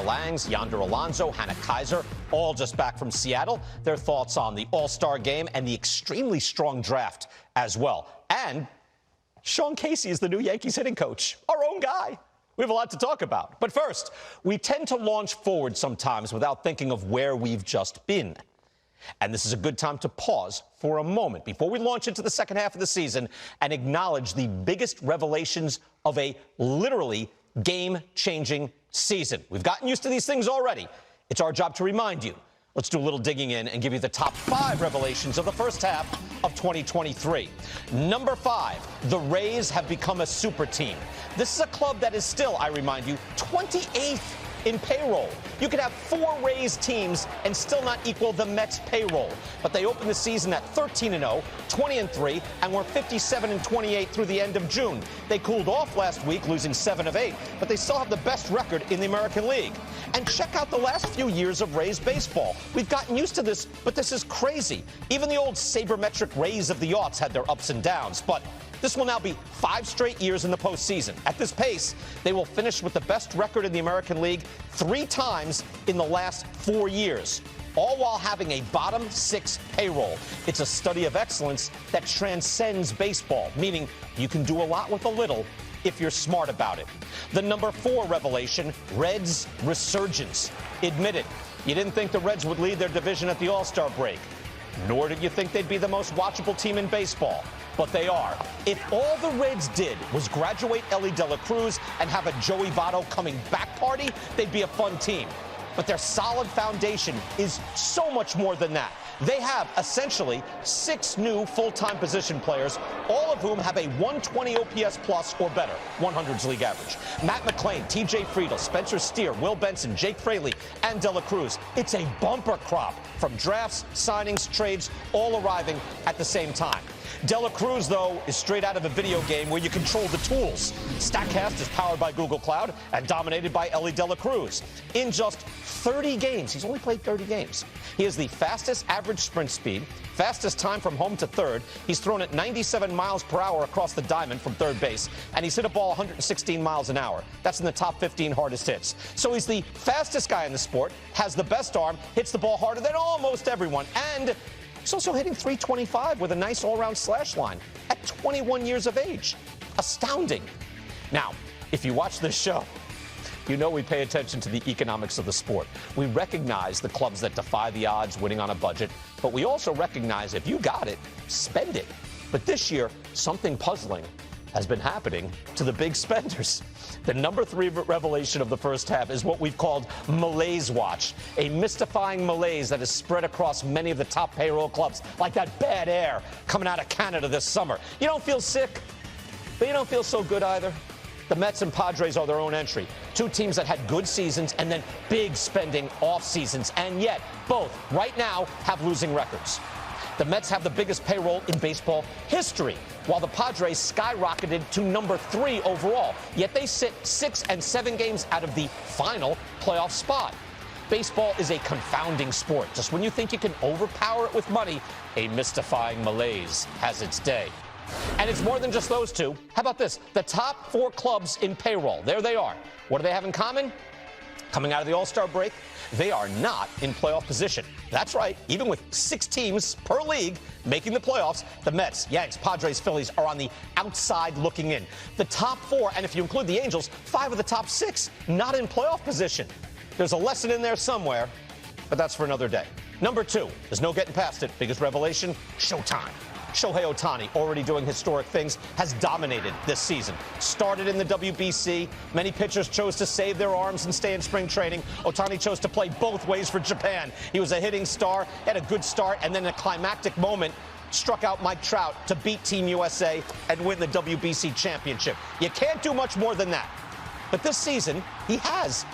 Langs, Yonder Alonso, Hannah Kaiser, all just back from Seattle. Their thoughts on the All-Star game and the extremely strong draft as well. And Sean Casey is the new Yankees hitting coach, our own guy. We have a lot to talk about. But first, we tend to launch forward sometimes without thinking of where we've just been. And this is a good time to pause for a moment before we launch into the second half of the season and acknowledge the biggest revelations of a literally game-changing season. We've gotten used to these things already. It's our job to remind you. Let's do a little digging in and give you the top 5 revelations of the first half of 2023. Number 5, the Rays have become a super team. This is a club that is still, I remind you, 28th in payroll. You could have 4 Rays teams and still not equal the Mets payroll. But they opened the season at 13-0, 20-3, and were 57-28 through the end of June. They cooled off last week, losing 7 of 8, but they still have the best record in the American League. And check out the last few years of Rays baseball. We've gotten used to this, but this is crazy. Even the old sabermetric Rays of the aughts had their ups and downs, but this will now be 5 straight years in the postseason. At this pace, they will finish with the best record in the American League 3 times in the last 4 years, all while having a bottom 6 payroll. It's a study of excellence that transcends baseball, meaning you can do a lot with a little if you're smart about it. The number 4 revelation, Reds' resurgence. Admit it, you didn't think the Reds would lead their division at the All-Star break, nor did you think they'd be the most watchable team in baseball. But they are. If all the Reds did was graduate Ellie De La Cruz and have a Joey Votto coming back party, they'd be a fun team. But their solid foundation is so much more than that. They have essentially 6 new full-time position players, all of whom have a 120 OPS plus or better, 100s league average. Matt McClain, TJ Friedel, Spencer Steer, Will Benson, Jake Fraley, and De La Cruz. It's a bumper crop from drafts, signings, trades, all arriving at the same time. De La Cruz, though, is straight out of a video game where you control the tools. StatCast is powered by Google Cloud and dominated by Ellie De La Cruz. In just 30 games, he's only played 30 games, he has the fastest average sprint speed, fastest time from home to third. He's thrown at 97 miles per hour across the diamond from third base, and he's hit a ball 116 miles an hour. That's in the top 15 hardest hits. So he's the fastest guy in the sport, has the best arm, hits the ball harder than almost everyone, and he's also hitting .325 with a nice all-around slash line at 21 years of age. Astounding. Now, if you watch this show, you know we pay attention to the economics of the sport. We recognize the clubs that defy the odds winning on a budget, but we also recognize if you got it, spend it. But this year, something puzzling has been happening to the big spenders. The number 3 revelation of the first half is what we've called Malaise Watch, a mystifying malaise that is spread across many of the top payroll clubs, like that bad air coming out of Canada this summer. You don't feel sick, but you don't feel so good either. The Mets and Padres are their own entry. 2 teams that had good seasons and then big spending off seasons, and yet both right now have losing records. The Mets have the biggest payroll in baseball history, while the Padres skyrocketed to number 3 overall. Yet they sit 6 and 7 games out of the final playoff spot. Baseball is a confounding sport. Just when you think you can overpower it with money, a mystifying malaise has its day. And it's more than just those 2. How about this? The top 4 clubs in payroll. There they are. What do they have in common? Coming out of the All-Star break, they are not in playoff position. That's right. Even with 6 teams per league making the playoffs, the Mets, Yanks, Padres, Phillies are on the outside looking in. The top 4, and if you include the Angels, 5 of the top 6 not in playoff position. There's a lesson in there somewhere, but that's for another day. Number 2, there's no getting past it. Biggest revelation, Showtime. Shohei Ohtani, already doing historic things, has dominated this season. Started in the WBC. Many pitchers chose to save their arms and stay in spring training. Ohtani chose to play both ways for Japan. He was a hitting star, had a good start, and then in a climactic moment, struck out Mike Trout to beat Team USA and win the WBC championship. You can't do much more than that. But this season, he has.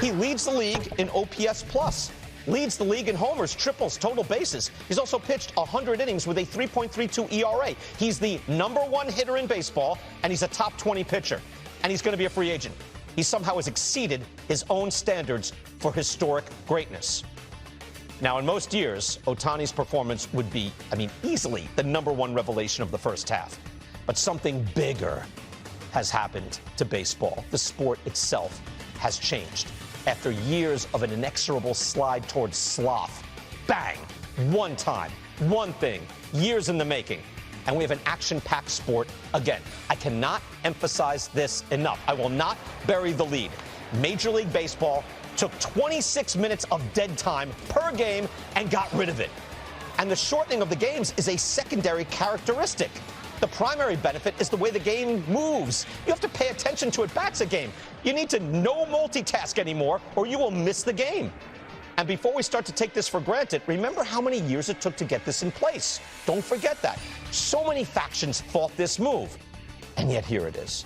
He leads the league in OPS plus. Leads the league in homers, triples, total bases. He's also pitched 100 innings with a 3.32 ERA. He's the number 1 hitter in baseball, and he's a top 20 pitcher. And he's going to be a free agent. He somehow has exceeded his own standards for historic greatness. Now, in most years, Ohtani's performance would be, easily the number 1 revelation of the first half. But something bigger has happened to baseball. The sport itself has changed. after years of an inexorable slide towards sloth. Bang! One time, one thing, years in the making. And we have an action-packed sport again. I cannot emphasize this enough. I will not bury the lead. Major League Baseball took 26 minutes of dead time per game and got rid of it. And the shortening of the games is a secondary characteristic. The primary benefit is the way the game moves. You have to pay attention to at-bats a game. You need to no multitask anymore or you will miss the game. And before we start to take this for granted, remember how many years it took to get this in place. Don't forget that. So many factions fought this move. And yet here it is.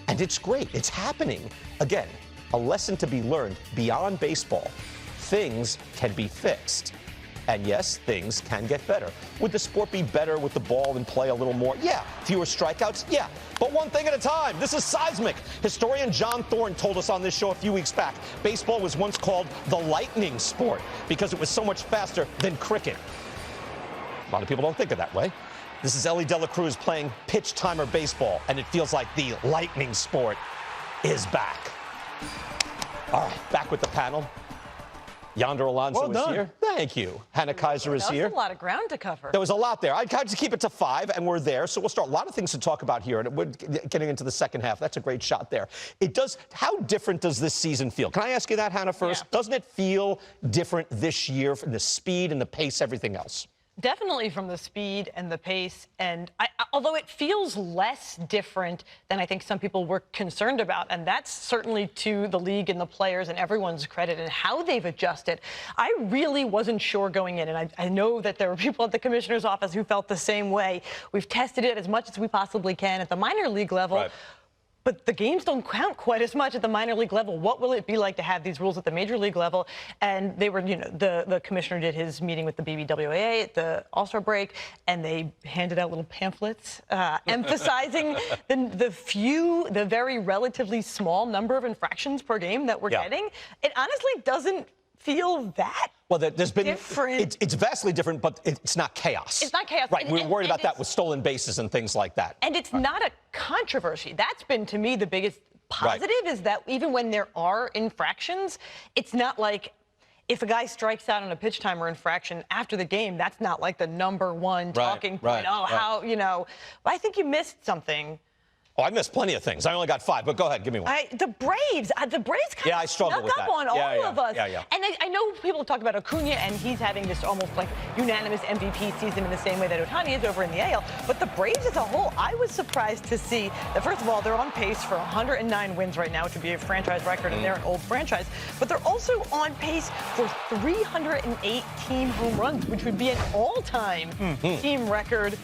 And it's great. It's happening. Again, a lesson to be learned beyond baseball. Things can be fixed. And yes, things can get better. Would the sport be better with the ball and play a little more? Yeah. Fewer strikeouts? Yeah. But one thing at a time. This is seismic. Historian John Thorne told us on this show a few weeks back, baseball was once called the lightning sport because it was so much faster than cricket. A lot of people don't think of that way. This is Ellie De La Cruz playing pitch timer baseball, and it feels like the lightning sport is back. All right, back with the panel. Yonder Alonso is here. Thank you. Hannah Kaiser is here. That's a lot of ground to cover. There was a lot there. I tried to keep it to 5, and we're there. So we'll start. A lot of things to talk about here, and we're getting into the second half. That's a great shot there. It does. How different does this season feel? Can I ask you that, Hannah, first? Yeah. Doesn't it feel different this year from the speed and the pace, everything else? Definitely from the speed and the pace, and although it feels less different than I think some people were concerned about, and that's certainly to the league and the players and everyone's credit and how they've adjusted. I really wasn't sure going in, and I know that there were people at the commissioner's office who felt the same way. We've tested it as much as we possibly can at the minor league level. Right. But the games don't count quite as much at the minor league level. What will it be like to have these rules at the major league level? And they were, the commissioner did his meeting with the BBWA at the All-Star break, and they handed out little pamphlets emphasizing the very relatively small number of infractions per game that we're getting. It honestly doesn't feel that well, there's been different. It's vastly different, but it's not chaos. It's not chaos. Right. We were worried about that with stolen bases and things like that. And it's not a controversy. That's been, to me, the biggest positive is that even when there are infractions, it's not like if a guy strikes out on a pitch timer infraction after the game, that's not like the number one talking point. How, I think you missed something. Oh, I missed plenty of things. I only got 5, but go ahead, give me one. The Braves kind of snuck up on all of us. And I know people talk about Acuna, and he's having this almost like unanimous MVP season in the same way that Ohtani is over in the AL. But the Braves as a whole, I was surprised to see that, first of all, they're on pace for 109 wins right now, which would be a franchise record, and they're an old franchise. But they're also on pace for 318 home runs, which would be an all-time team record.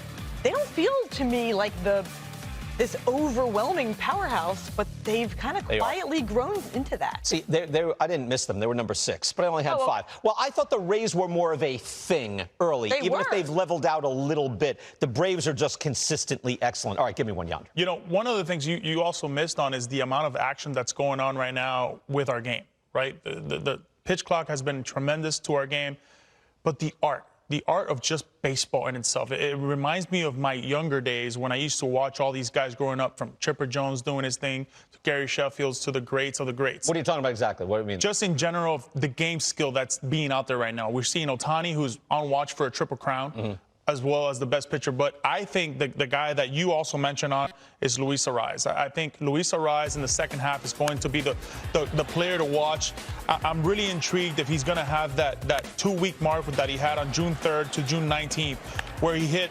They don't feel to me like this overwhelming powerhouse, but they've kind of quietly grown into that. See, I didn't miss them. They were number 6, but I only had 5. Well, I thought the Rays were more of a thing early. Even if they've leveled out a little bit, the Braves are just consistently excellent. All right, give me one, Yonder. One of the things you also missed on is the amount of action that's going on right now with our game, right? The pitch clock has been tremendous to our game, but the art of just baseball in itself. It reminds me of my younger days when I used to watch all these guys growing up, from Chipper Jones doing his thing to Gary Sheffield's to the greats of the greats. What are you talking about exactly? What do you mean? Just in general, the game skill that's being out there right now. We're seeing Ohtani, who's on watch for a Triple Crown, as well as the best pitcher. But I think the guy that you also mentioned on is Luis Arraez. I think Luis Arraez in the second half is going to be the player to watch. I'm really intrigued if he's going to have that 2-week mark that he had on June 3rd to June 19th, where he hit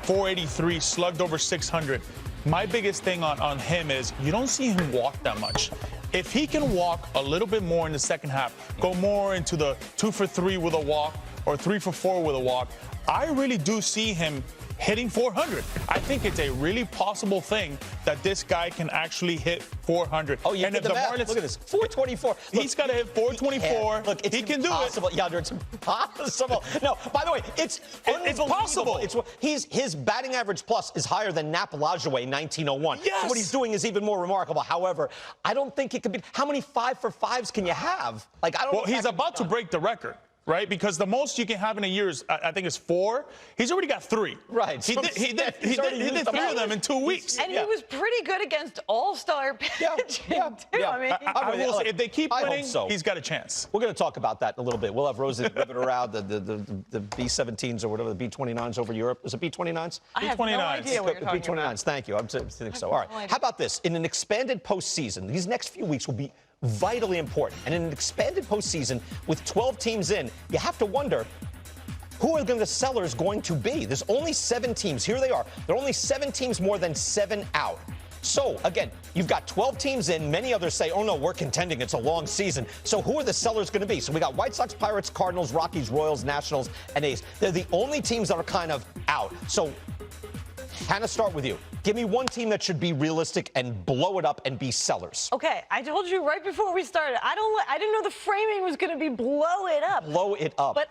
483, slugged over 600. My biggest thing on him is you don't see him walk that much. If he can walk a little bit more in the second half, go more into the 2 for 3 with a walk or 3 for 4 with a walk, I really do see him hitting 400. I think it's a really possible thing that this guy can actually hit 400. Oh, you did the math. Look at this, 424. He's got to hit 424. Look, he can do it. Yonder, it's impossible. No, by the way, it's possible. His batting average plus is higher than Nap Lajoie in 1901. Yes. So what he's doing is even more remarkable. However, I don't think it could be. How many 5 for 5s can you have? Well, he's about to break the record. right? Because the most you can have in a year is, I think, is 4. He's already got 3. Right. He did 3 of them in 2 weeks. And he was pretty good against all-star pitching, too. I mean, I will say, if they keep winning, so. he's got a chance. We're going to talk about that in a little bit. We'll have Rosie ribbon around the B-17s or whatever, the B-29s over Europe. Is it B-29s? I have no idea what you're talking B-29s. about. Thank you. I think so. All right. How about this? In an expanded postseason, these next few weeks will be vitally important. And in an expanded postseason with 12 teams in, you have to wonder, who are the sellers going to be? There's only 7 teams. Here they are. There are only 7 teams more than 7 out. So, again, you've got 12 teams in. Many others say, oh, no, we're contending. It's a long season. So who are the sellers going to be? So we got White Sox, Pirates, Cardinals, Rockies, Royals, Nationals, and A's. They're the only teams that are kind of out. So, Hannah, start with you. Give me one team that should be realistic and blow it up and be sellers. Okay, I told you right before we started, I didn't know the framing was going to be blow it up. Blow it up. But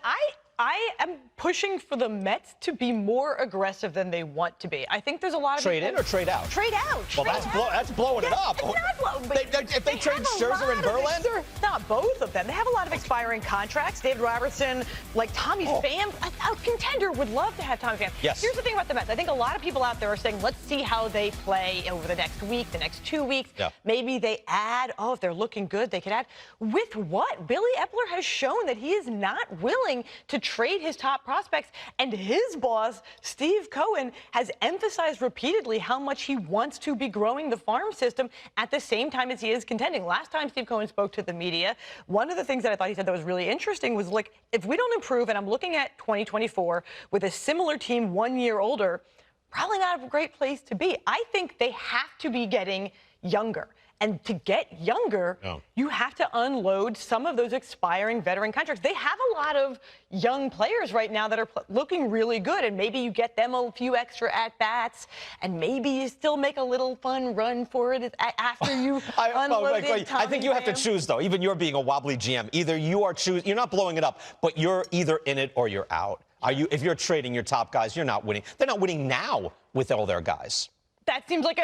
I am pushing for the Mets to be more aggressive than they want to be. I think there's a lot of trade in or trade out? Trade out. Well, that's blowing it up. It's not blowing. If they trade Scherzer and Verlander? Not both of them. They have a lot of expiring contracts. David Robertson, like Tommy Pham, a contender would love to have Tommy Pham. Yes. Here's the thing about the Mets. I think a lot of people out there are saying, let's see how they play over the next week, the next 2 weeks. Yeah. Maybe they add, if they're looking good, they could add. With what? Billy Epler has shown that he is not willing to trade his top prospects, and his boss, Steve Cohen, has emphasized repeatedly how much he wants to be growing the farm system at the same time as he is contending. Last time Steve Cohen spoke to the media, one of the things that I thought he said that was really interesting was, like, if we don't improve, and I'm looking at 2024 with a similar team 1 year older, probably not a great place to be. I think they have to be getting younger. And to get younger, you have to unload some of those expiring veteran contracts. They have a lot of young players right now that are looking really good, and maybe you get them a few extra at-bats, and maybe you still make a little fun run for it after you unloaded I think you have to choose, though. Even you're being a wobbly GM. Either you are you're not blowing it up, but you're either in it or you're out. If you're trading your top guys, you're not winning. They're not winning now with all their guys. That seems like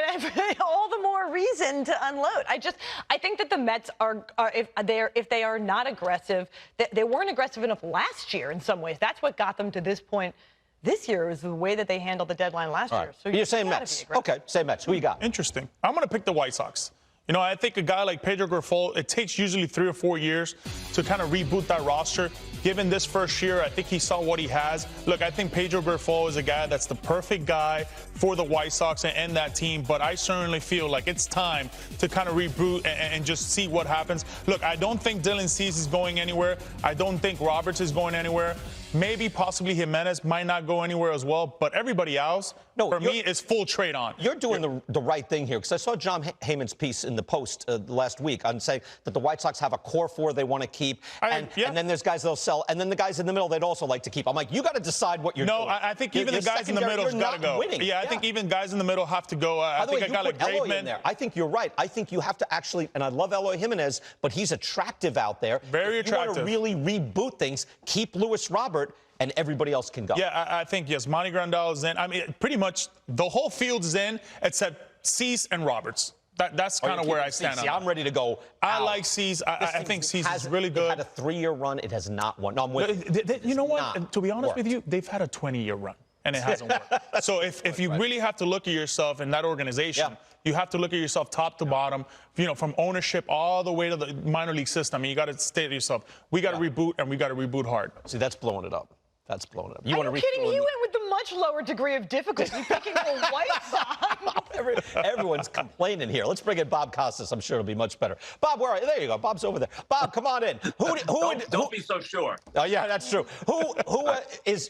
all the more reason to unload. I think that the Mets are if they are not aggressive, they weren't aggressive enough last year in some ways. That's what got them to this point. This year is the way that they handled the deadline last year. So you're saying Mets. Okay, say Mets. Who you got? Interesting. I'm going to pick the White Sox. You know, I think a guy like Pedro Grifol, it takes usually 3 or 4 years to kind of reboot that roster. Given this first year, I think he saw what he has. Look, I think Pedro Grifol is a guy that's the perfect guy for the White Sox and that team, but I certainly feel like it's time to kind of reboot and just see what happens. Look, I don't think Dylan Cease is going anywhere. I don't think Roberts is going anywhere. Maybe possibly Jimenez might not go anywhere as well, but everybody else, for me, is full trade on. You're doing the right thing here, because I saw John Heyman's piece in the Post last week on saying that the White Sox have a core 4 they want to keep, and then there's guys they'll sell, and then the guys in the middle they'd also like to keep. I'm like, you got to decide what you're doing. No, I think even the guys in the middle have got to go. Winning. Yeah, I think even guys in the middle have to go. I think a guy like Graveman. There. I think you're right. I think you have to actually, and I love Eloy Jimenez, but he's attractive out there. Very attractive. You want to really reboot things, keep Luis Robert, and everybody else can go. Yeah, I think, yes, Monty Grandal is in. I mean, pretty much the whole field is in except Cease and Roberts. That's kind of where I stand on. I'm ready to go. I like Cease. I think Cease is really good. It had a 3-year run. It has not won. No, I'm with you know what? To be honest with you, they've had a 20-year run, and it hasn't worked. So if you really have to look at yourself in that organization, you have to look at yourself top to bottom, you know, from ownership all the way to the minor league system. And you got to state to yourself, we got to reboot, and we got to reboot hard. See, that's blowing it up. That's blowing it up. Are you kidding? He went with the much lower degree of difficulty picking the White Sox. Everyone's complaining here. Let's bring in Bob Costas. I'm sure it'll be much better. Bob, where are you? There you go. Bob's over there. Bob, come on in. Don't be so sure. Oh, yeah, that's true. Who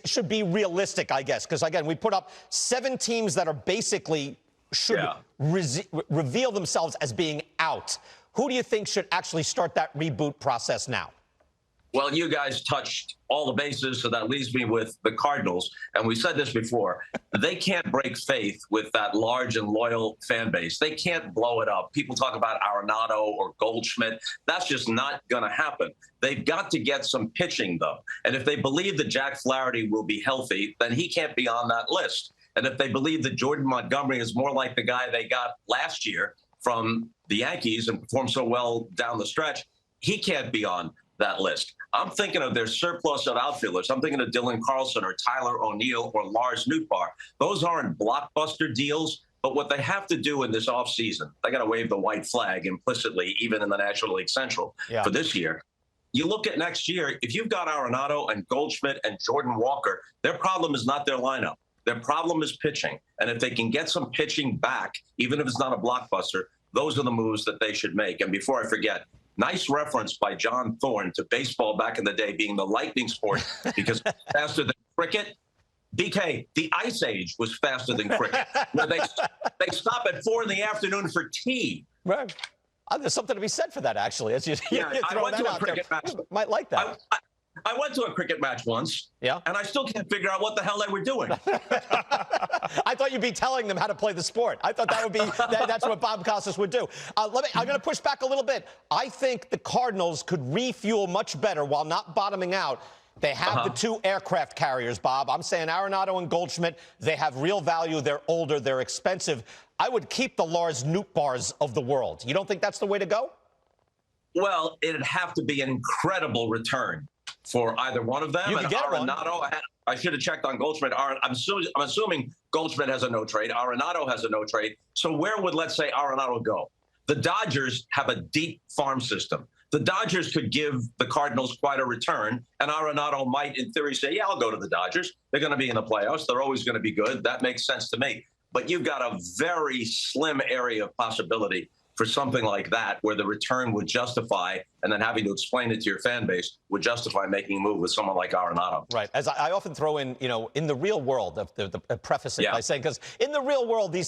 should be realistic, I guess? Because, again, we put up 7 teams that are basically should reveal themselves as being out. Who do you think should actually start that reboot process now? Well, you guys touched all the bases, so that leaves me with the Cardinals. And we said this before. They can't break faith with that large and loyal fan base. They can't blow it up. People talk about Arenado or Goldschmidt. That's just not going to happen. They've got to get some pitching, though. And if they believe that Jack Flaherty will be healthy, then he can't be on that list. And if they believe that Jordan Montgomery is more like the guy they got last year from the Yankees and performed so well down the stretch, he can't be on that list. I'm thinking of their surplus of outfielders. I'm thinking of Dylan Carlson or Tyler O'Neill or Lars Nootbaar. Those aren't blockbuster deals, but what they have to do in this offseason, they got to wave the white flag implicitly, even in the National League Central for this year. You look at next year, if you've got Arenado and Goldschmidt and Jordan Walker, their problem is not their lineup. Their problem is pitching. And if they can get some pitching back, even if it's not a blockbuster, those are the moves that they should make. And before I forget, nice reference by John Thorne to baseball back in the day being the lightning sport because faster than cricket. BK, the Ice Age was faster than cricket, where they stop at 4 PM for tea. Right. There's something to be said for that, actually. As you I went to a cricket match. You might like that. I went to a cricket match once, and I still can't figure out what the hell they were doing. I thought you'd be telling them how to play the sport. I thought that would be that's what Bob Costas would do. I'm going to push back a little bit. I think the Cardinals could refuel much better while not bottoming out. They have the 2 aircraft carriers, Bob. I'm saying Arenado and Goldschmidt, they have real value. They're older. They're expensive. I would keep the Lars Nootbaars of the world. You don't think that's the way to go? Well, it'd have to be an incredible return for either one of them. You could get Arenado, I should have checked on Goldschmidt. I'm assuming Goldschmidt has a no trade. Arenado has a no trade. So where would, let's say, Arenado go? The Dodgers have a deep farm system. The Dodgers could give the Cardinals quite a return, and Arenado might, in theory, say, yeah, I'll go to the Dodgers. They're going to be in the playoffs. They're always going to be good. That makes sense to me. But you've got a very slim area of possibility for something like that where the return would justify, and then having to explain it to your fan base would justify making a move with someone like Arenado. Right. As I often throw in, in the real world, the preface it by saying, because in the real world, these things